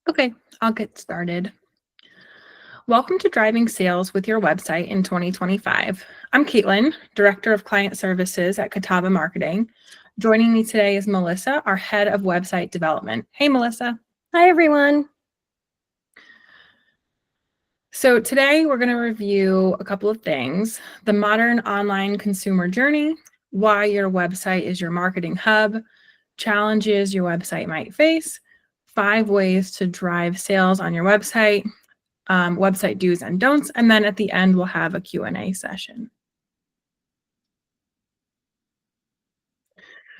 Okay, I'll get started. Welcome to Driving Sales with Your Website in 2025. I'm Caitlin, Director of Client Services at Catawba Marketing. Joining me today is Melissa, our Head of Website Development. Hey, Melissa. Hi, everyone. So today we're going to review a couple of things: the modern online consumer journey, why your website is your marketing hub, challenges your website might face, 5 ways to drive sales on your website, website do's and don'ts, and then at the end we'll have a Q&A session.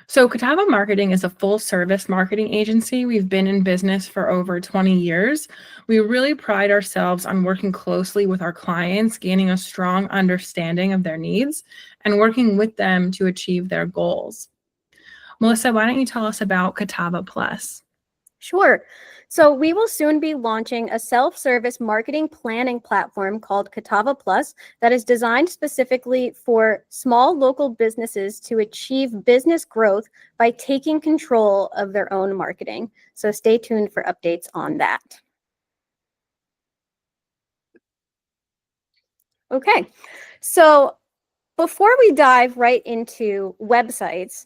So Catawba Marketing is a full-service marketing agency. We've been in business for over 20 years. We really pride ourselves on working closely with our clients, gaining a strong understanding of their needs, and working with them to achieve their goals. Melissa, why don't you tell us about Catawba Plus? Sure. So we will soon be launching a self-service marketing planning platform called Catawba Plus that is designed specifically for small local businesses to achieve business growth by taking control of their own marketing. So stay tuned for updates on that. Okay, so before we dive right into websites,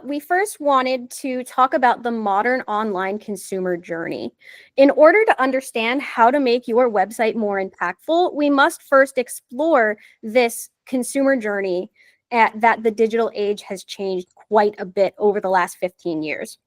we first wanted to talk about the modern online consumer journey. In order to understand how to make your website more impactful, we must first explore this consumer journey that the digital age has changed quite a bit over the last 15 years.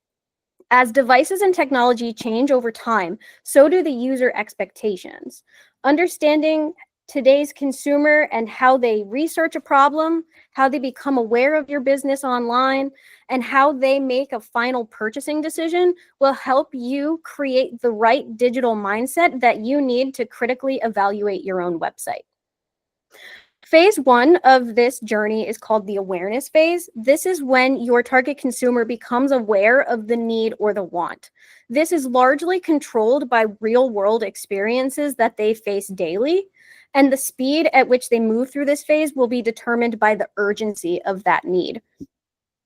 As devices and technology change over time, so do the user expectations. Understanding today's consumer and how they research a problem, how they become aware of your business online, and how they make a final purchasing decision will help you create the right digital mindset that you need to critically evaluate your own website. Phase 1 of this journey is called the awareness phase. This is when your target consumer becomes aware of the need or the want. This is largely controlled by real-world experiences that they face daily, and the speed at which they move through this phase will be determined by the urgency of that need.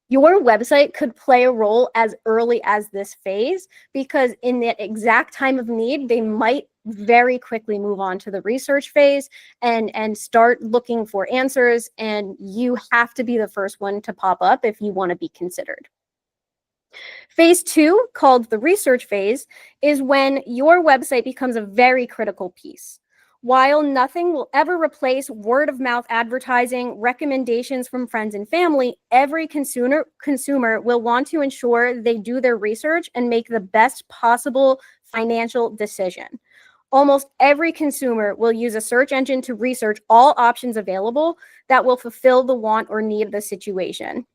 Your website could play a role as early as this phase because in that exact time of need, they might very quickly move on to the research phase and start looking for answers, and you have to be the first one to pop up if you want to be considered. Phase 2, called the research phase, is when your website becomes a very critical piece. While nothing will ever replace word-of-mouth advertising, recommendations from friends and family, every consumer will want to ensure they do their research and make the best possible financial decision. Almost every consumer will use a search engine to research all options available that will fulfill the want or need of the situation.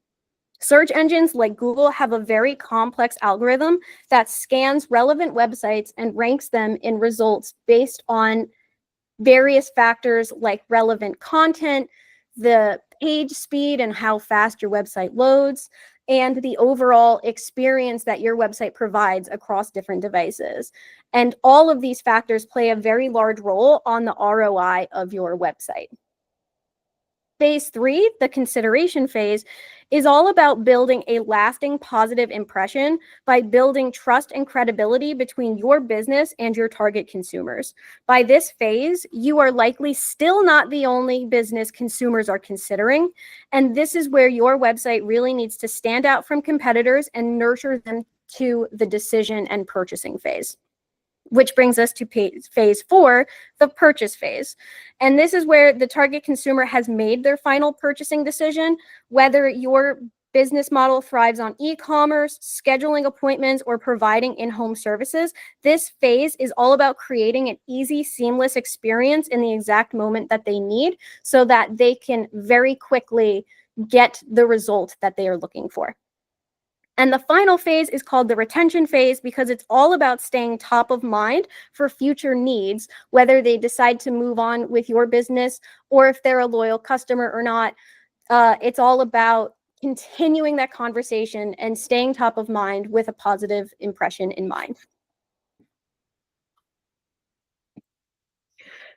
Search engines like Google have a very complex algorithm that scans relevant websites and ranks them in results based on various factors like relevant content, the page speed and how fast your website loads, and the overall experience that your website provides across different devices. And all of these factors play a very large role on the ROI of your website. Phase 3, the consideration phase, is all about building a lasting positive impression by building trust and credibility between your business and your target consumers. By this phase, you are likely still not the only business consumers are considering, and this is where your website really needs to stand out from competitors and nurture them to the decision and purchasing phase. Which brings us to phase 4, the purchase phase. And this is where the target consumer has made their final purchasing decision, whether your business model thrives on e-commerce, scheduling appointments, or providing in-home services. This phase is all about creating an easy, seamless experience in the exact moment that they need so that they can very quickly get the result that they are looking for. And the final phase is called the retention phase because it's all about staying top of mind for future needs, whether they decide to move on with your business or if they're a loyal customer or not. It's all about continuing that conversation and staying top of mind with a positive impression in mind.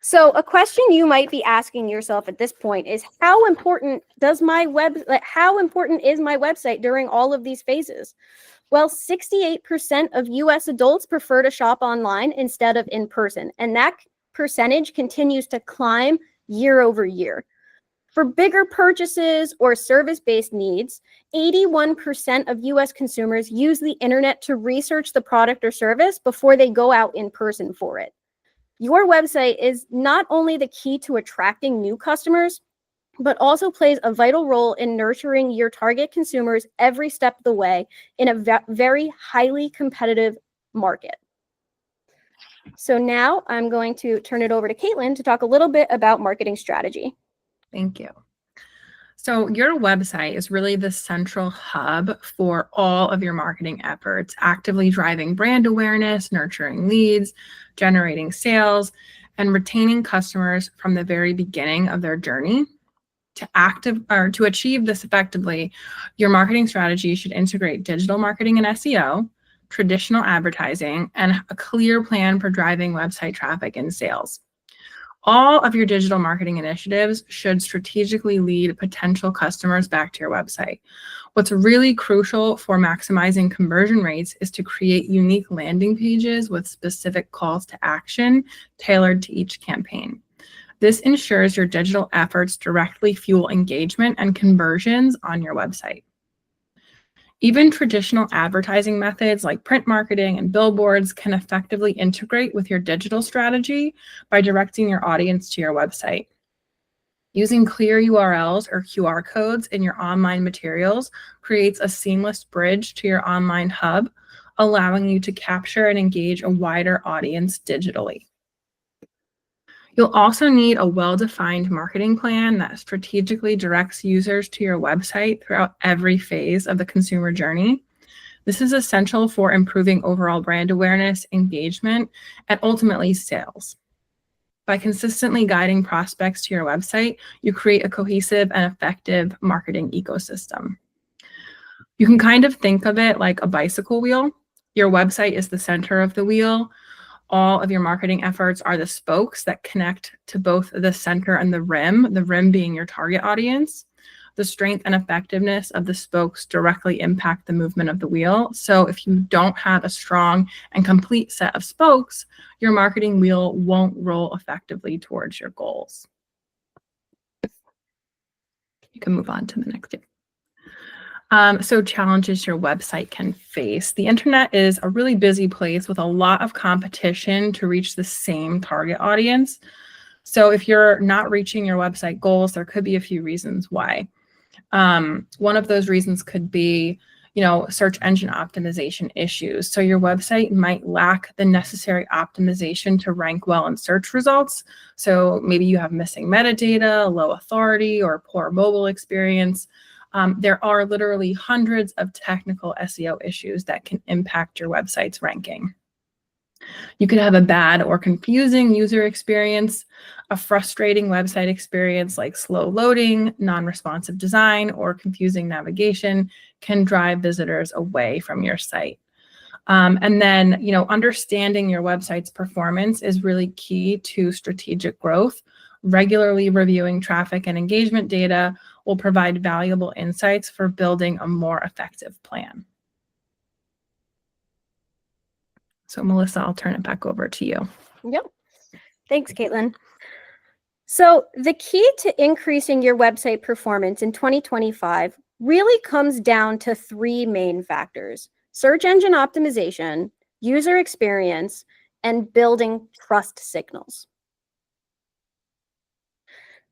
So a question you might be asking yourself at this point is how important is my website during all of these phases? Well, 68% of US adults prefer to shop online instead of in person, and that percentage continues to climb year over year. For bigger purchases or service-based needs, 81% of US consumers use the internet to research the product or service before they go out in person for it. Your website is not only the key to attracting new customers, but also plays a vital role in nurturing your target consumers every step of the way in a very highly competitive market. So now I'm going to turn it over to Caitlin to talk a little bit about marketing strategy. Thank you. So your website is really the central hub for all of your marketing efforts, actively driving brand awareness, nurturing leads, generating sales, and retaining customers from the very beginning of their journey. To achieve this effectively, your marketing strategy should integrate digital marketing and SEO, traditional advertising, and a clear plan for driving website traffic and sales. All of your digital marketing initiatives should strategically lead potential customers back to your website. What's really crucial for maximizing conversion rates is to create unique landing pages with specific calls to action tailored to each campaign. This ensures your digital efforts directly fuel engagement and conversions on your website. Even traditional advertising methods like print marketing and billboards can effectively integrate with your digital strategy by directing your audience to your website. Using clear URLs or QR codes in your online materials creates a seamless bridge to your online hub, allowing you to capture and engage a wider audience digitally. You'll also need a well-defined marketing plan that strategically directs users to your website throughout every phase of the consumer journey. This is essential for improving overall brand awareness, engagement, and ultimately sales. By consistently guiding prospects to your website, you create a cohesive and effective marketing ecosystem. You can kind of think of it like a bicycle wheel. Your website is the center of the wheel. All of your marketing efforts are the spokes that connect to both the center and the rim being your target audience. The strength and effectiveness of the spokes directly impact the movement of the wheel. So if you don't have a strong and complete set of spokes, your marketing wheel won't roll effectively towards your goals. You can move on to the next thing. So challenges your website can face. The internet is a really busy place with a lot of competition to reach the same target audience. So if you're not reaching your website goals, there could be a few reasons why. One of those reasons could be, search engine optimization issues. So your website might lack the necessary optimization to rank well in search results. So maybe you have missing metadata, low authority, or poor mobile experience. There are literally hundreds of technical SEO issues that can impact your website's ranking. You could have a bad or confusing user experience, a frustrating website experience like slow loading, non-responsive design, or confusing navigation can drive visitors away from your site. And then, understanding your website's performance is really key to strategic growth. Regularly reviewing traffic and engagement data will provide valuable insights for building a more effective plan. So Melissa, I'll turn it back over to you. Yep. Thanks, Caitlin. So the key to increasing your website performance in 2025 really comes down to three main factors: search engine optimization, user experience, and building trust signals.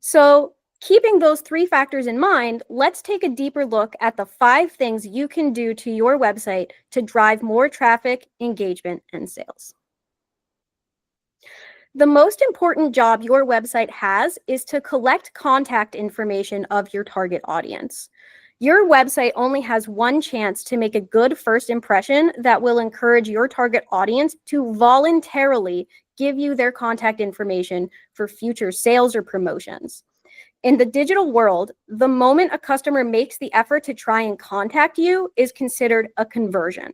So keeping those three factors in mind, let's take a deeper look at the 5 things you can do to your website to drive more traffic, engagement, and sales. The most important job your website has is to collect contact information of your target audience. Your website only has one chance to make a good first impression that will encourage your target audience to voluntarily give you their contact information for future sales or promotions. In the digital world, the moment a customer makes the effort to try and contact you is considered a conversion.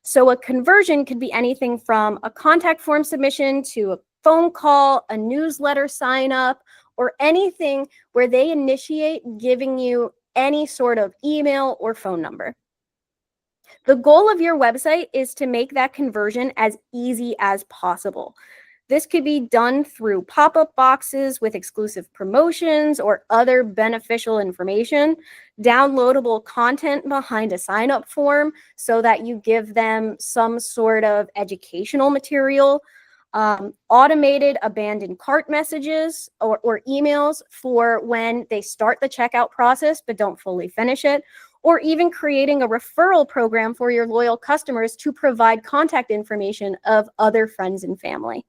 So a conversion could be anything from a contact form submission to a phone call, a newsletter sign up, or anything where they initiate giving you any sort of email or phone number. The goal of your website is to make that conversion as easy as possible. This could be done through pop-up boxes with exclusive promotions or other beneficial information, downloadable content behind a sign-up form so that you give them some sort of educational material, automated abandoned cart messages or emails for when they start the checkout process but don't fully finish it, or even creating a referral program for your loyal customers to provide contact information of other friends and family.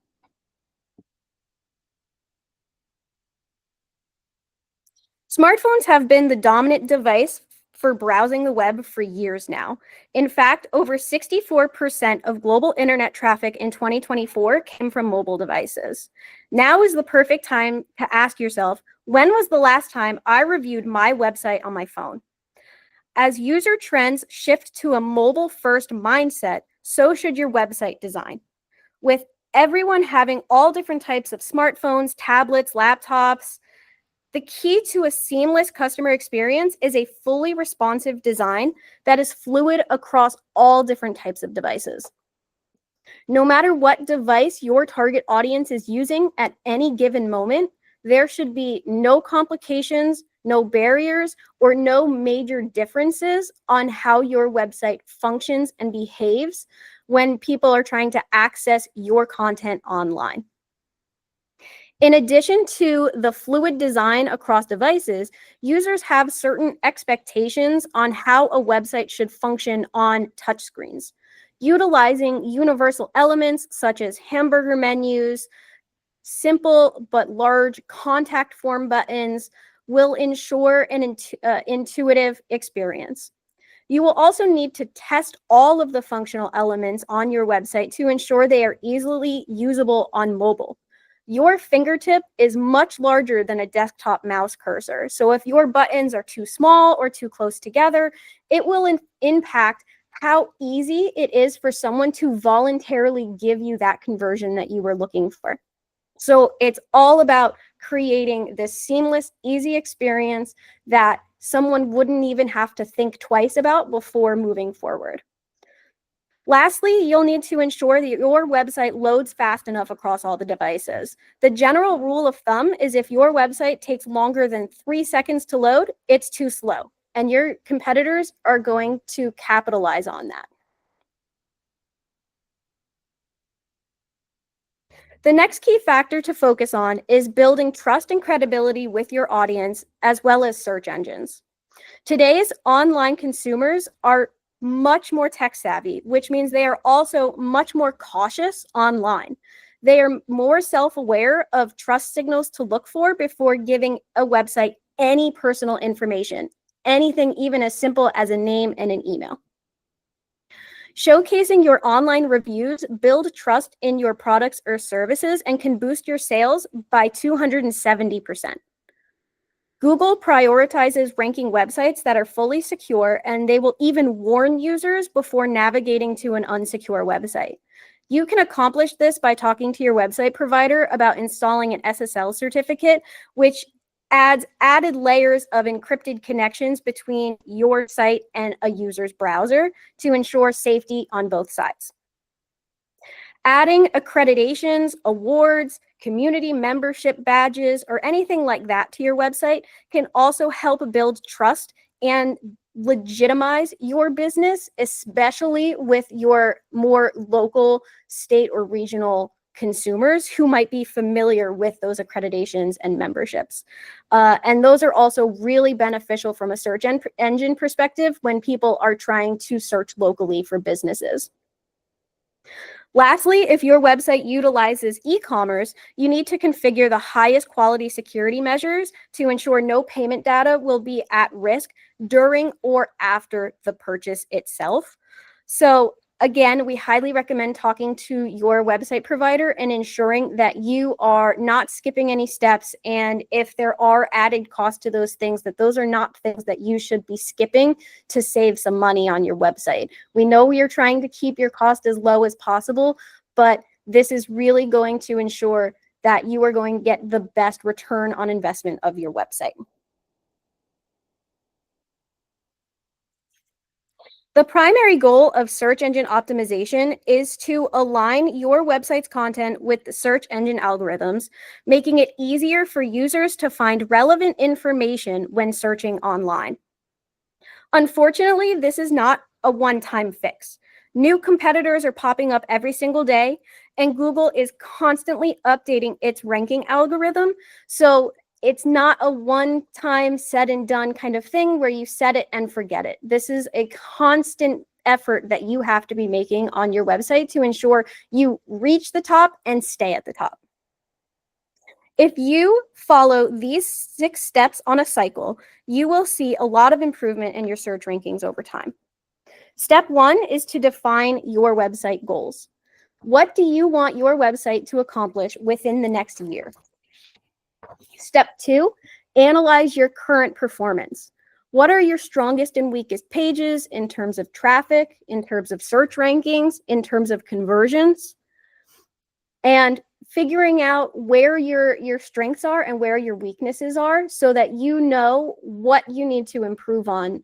Smartphones have been the dominant device for browsing the web for years now. In fact, over 64% of global internet traffic in 2024 came from mobile devices. Now is the perfect time to ask yourself, when was the last time I reviewed my website on my phone? As user trends shift to a mobile-first mindset, so should your website design. With everyone having all different types of smartphones, tablets, laptops, the key to a seamless customer experience is a fully responsive design that is fluid across all different types of devices. No matter what device your target audience is using at any given moment, there should be no complications, no barriers, or no major differences on how your website functions and behaves when people are trying to access your content online. In addition to the fluid design across devices, users have certain expectations on how a website should function on touchscreens. Utilizing universal elements such as hamburger menus, simple but large contact form buttons will ensure an intuitive experience. You will also need to test all of the functional elements on your website to ensure they are easily usable on mobile. Your fingertip is much larger than a desktop mouse cursor. So if your buttons are too small or too close together, it will impact how easy it is for someone to voluntarily give you that conversion that you were looking for. So it's all about creating this seamless, easy experience that someone wouldn't even have to think twice about before moving forward. Lastly, you'll need to ensure that your website loads fast enough across all the devices. The general rule of thumb is if your website takes longer than 3 seconds to load, it's too slow, and your competitors are going to capitalize on that. The next key factor to focus on is building trust and credibility with your audience, as well as search engines. Today's online consumers are much more tech savvy, which means they are also much more cautious online. They are more self-aware of trust signals to look for before giving a website any personal information, anything even as simple as a name and an email. Showcasing your online reviews build trust in your products or services and can boost your sales by 270%. Google prioritizes ranking websites that are fully secure, and they will even warn users before navigating to an unsecure website. You can accomplish this by talking to your website provider about installing an SSL certificate, which adds added layers of encrypted connections between your site and a user's browser to ensure safety on both sides. Adding accreditations, awards, community membership badges, or anything like that to your website can also help build trust and legitimize your business, especially with your more local, state, or regional consumers who might be familiar with those accreditations and memberships. And those are also really beneficial from a search engine perspective when people are trying to search locally for businesses. Lastly, if your website utilizes e-commerce, you need to configure the highest quality security measures to ensure no payment data will be at risk during or after the purchase itself. So again, we highly recommend talking to your website provider and ensuring that you are not skipping any steps. And if there are added costs to those things, that those are not things that you should be skipping to save some money on your website. We know you're trying to keep your cost as low as possible, but this is really going to ensure that you are going to get the best return on investment of your website. The primary goal of search engine optimization is to align your website's content with the search engine algorithms, making it easier for users to find relevant information when searching online. Unfortunately, this is not a one-time fix. New competitors are popping up every single day, and Google is constantly updating its ranking algorithm. So it's not a one-time said and done kind of thing where you set it and forget it. This is a constant effort that you have to be making on your website to ensure you reach the top and stay at the top. If you follow these 6 steps on a cycle, you will see a lot of improvement in your search rankings over time. Step 1 is to define your website goals. What do you want your website to accomplish within the next year? Step 2, analyze your current performance. What are your strongest and weakest pages in terms of traffic, in terms of search rankings, in terms of conversions? And figuring out where your strengths are and where your weaknesses are so that you know what you need to improve on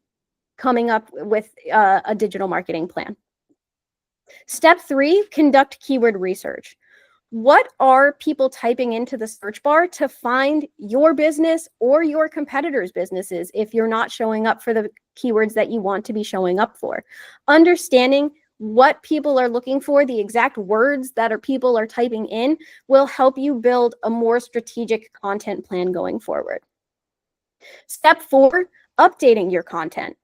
coming up with a digital marketing plan. Step 3, conduct keyword research. What are people typing into the search bar to find your business or your competitors' businesses if you're not showing up for the keywords that you want to be showing up for? Understanding what people are looking for, the exact words that people are typing in, will help you build a more strategic content plan going forward. Step 4, updating your content.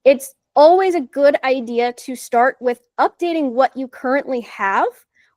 It's always a good idea to start with updating what you currently have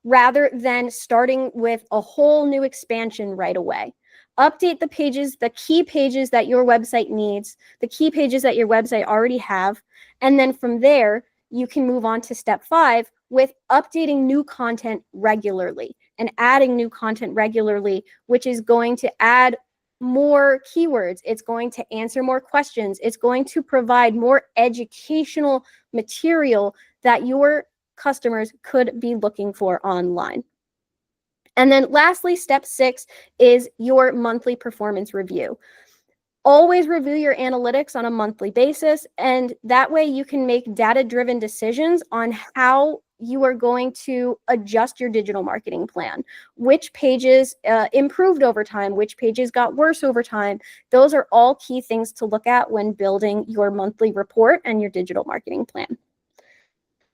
rather than starting with a whole new expansion right away. Update the pages, the key pages that your website needs, the key pages that your website already have, and then from there, you can move on to step 5 with updating new content regularly and adding new content regularly, which is going to add more keywords. It's going to answer more questions. It's going to provide more educational material that your customers could be looking for online. And then lastly, step 6 is your monthly performance review. Always review your analytics on a monthly basis, and that way you can make data-driven decisions on how you are going to adjust your digital marketing plan. Which pages improved over time, which pages got worse over time. Those are all key things to look at when building your monthly report and your digital marketing plan.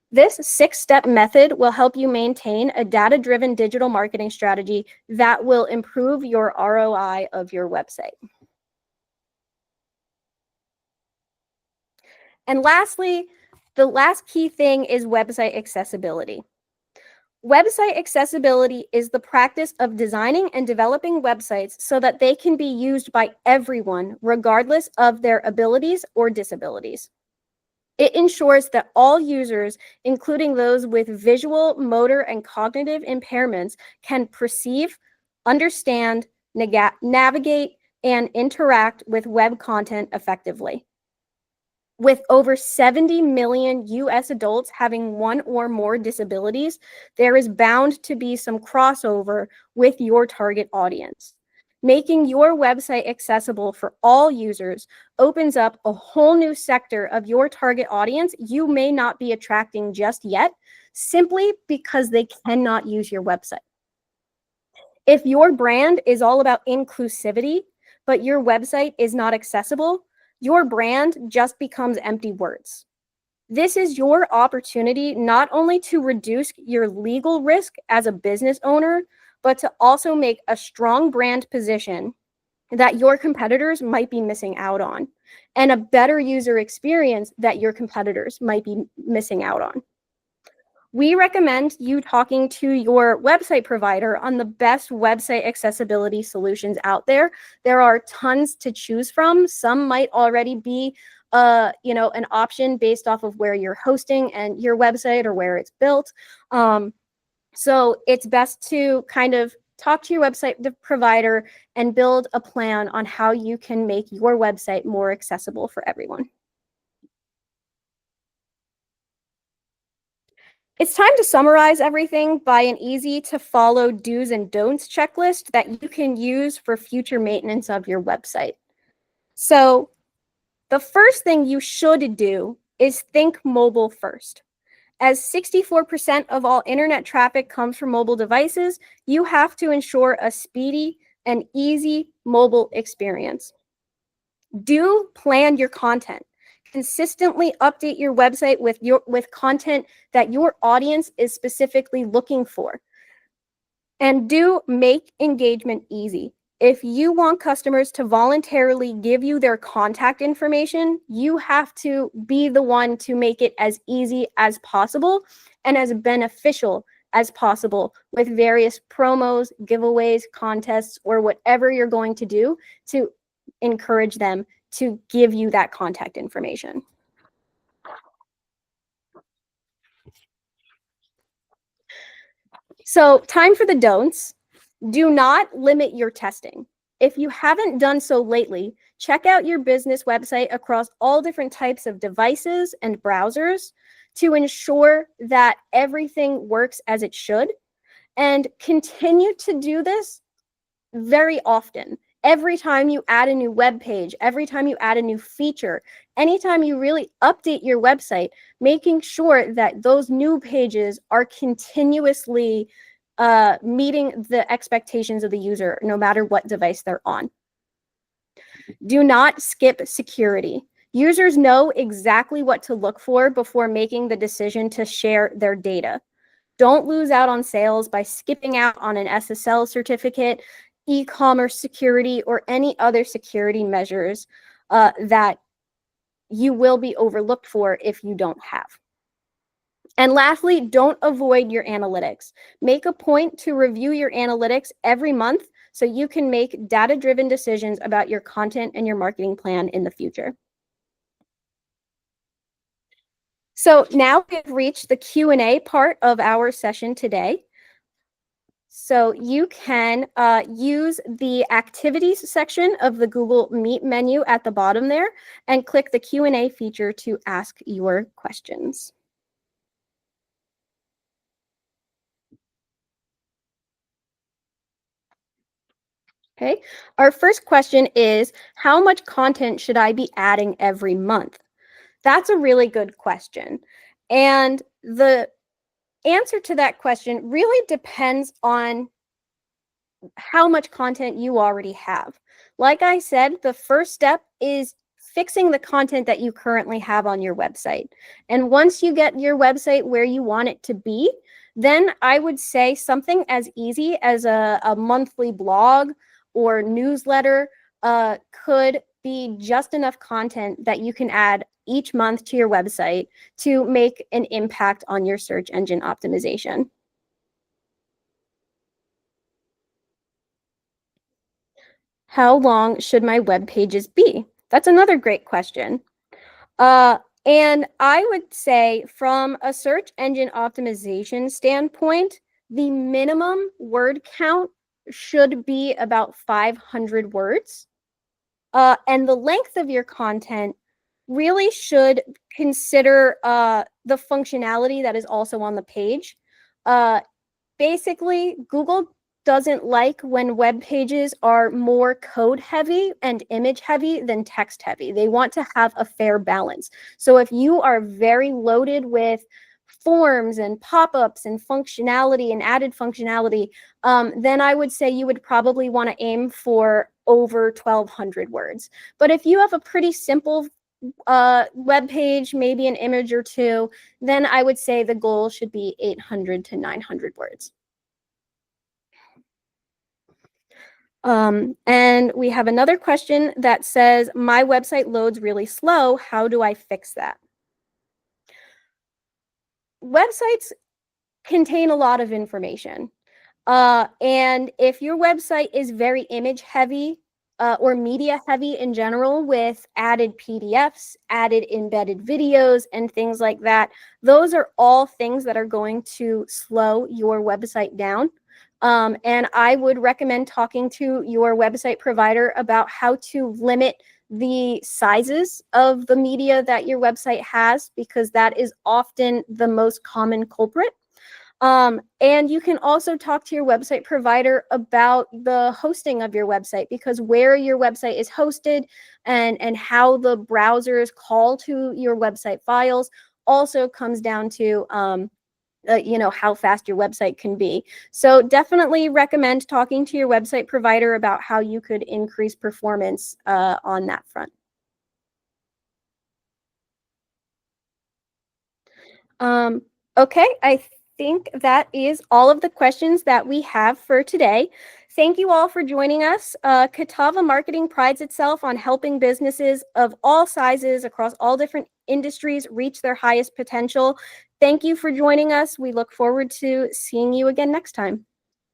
This 6-step method will help you maintain a data-driven digital marketing strategy that will improve your ROI of your website. And lastly, the last key thing is website accessibility. Website accessibility is the practice of designing and developing websites so that they can be used by everyone, regardless of their abilities or disabilities. It ensures that all users, including those with visual, motor, and cognitive impairments, can perceive, understand, navigate, and interact with web content effectively. With over 70 million US adults having one or more disabilities, there is bound to be some crossover with your target audience. Making your website accessible for all users opens up a whole new sector of your target audience you may not be attracting just yet, simply because they cannot use your website. If your brand is all about inclusivity, but your website is not accessible, your brand just becomes empty words. This is your opportunity not only to reduce your legal risk as a business owner, but to also make a strong brand position that your competitors might be missing out on, and a better user experience that your competitors might be missing out on. We recommend you talking to your website provider on the best website accessibility solutions out there. There are tons to choose from. Some might already be an option based off of where you're hosting and your website or where it's built. So it's best to kind of talk to your website provider and build a plan on how you can make your website more accessible for everyone. It's time to summarize everything by an easy to follow do's and don'ts checklist that you can use for future maintenance of your website. So the first thing you should do is think mobile first. As 64% of all internet traffic comes from mobile devices, you have to ensure a speedy and easy mobile experience. Do plan your content. Consistently update your website with content that your audience is specifically looking for. And do make engagement easy. If you want customers to voluntarily give you their contact information, you have to be the one to make it as easy as possible and as beneficial as possible with various promos, giveaways, contests, or whatever you're going to do to encourage them to give you that contact information. So, time for the don'ts. Do not limit your testing. If you haven't done so lately, check out your business website across all different types of devices and browsers to ensure that everything works as it should, and continue to do this very often. Every time you add a new web page, every time you add a new feature, anytime you really update your website, making sure that those new pages are continuously meeting the expectations of the user, no matter what device they're on. Do not skip security. Users know exactly what to look for before making the decision to share their data. Don't lose out on sales by skipping out on an SSL certificate, e-commerce security, or any other security measures that you will be overlooked for if you don't have. And lastly, don't avoid your analytics. Make a point to review your analytics every month so you can make data-driven decisions about your content and your marketing plan in the future. So now we've reached the Q&A part of our session today. So you can use the activities section of the Google Meet menu at the bottom there and click the Q&A feature to ask your questions. Okay, our first question is, how much content should I be adding every month? That's a really good question. And the answer to that question really depends on how much content you already have. Like I said, the first step is fixing the content that you currently have on your website. And once you get your website where you want it to be, then I would say something as easy as a monthly blog or newsletter could be just enough content that you can add each month to your website to make an impact on your search engine optimization. How long should my web pages be? That's another great question. And I would say from a search engine optimization standpoint, the minimum word count should be about 500 words. And the length of your content really should consider the functionality that is also on the page. Basically, Google doesn't like when web pages are more code heavy and image heavy than text heavy. They want to have a fair balance. So if you are very loaded with forms and pop-ups and functionality and added functionality, then I would say you would probably want to aim for over 1,200 words. But if you have a pretty simple web page, maybe an image or two, then I would say the goal should be 800 to 900 words. And we have another question that says, my website loads really slow. How do I fix that? Websites contain a lot of information. And if your website is very image heavy or media heavy in general, with added PDFs, added embedded videos, and things like that, those are all things that are going to slow your website down. And I would recommend talking to your website provider about how to limit the sizes of the media that your website has, because that is often the most common culprit. And you can also talk to your website provider about the hosting of your website, because where your website is hosted and how the browsers call to your website files also comes down to how fast your website can be. So definitely recommend talking to your website provider about how you could increase performance on that front. Okay, I think that is all of the questions that we have for today. Thank you all for joining us. Catawba Marketing prides itself on helping businesses of all sizes across all different industries reach their highest potential. Thank you for joining us. We look forward to seeing you again next time.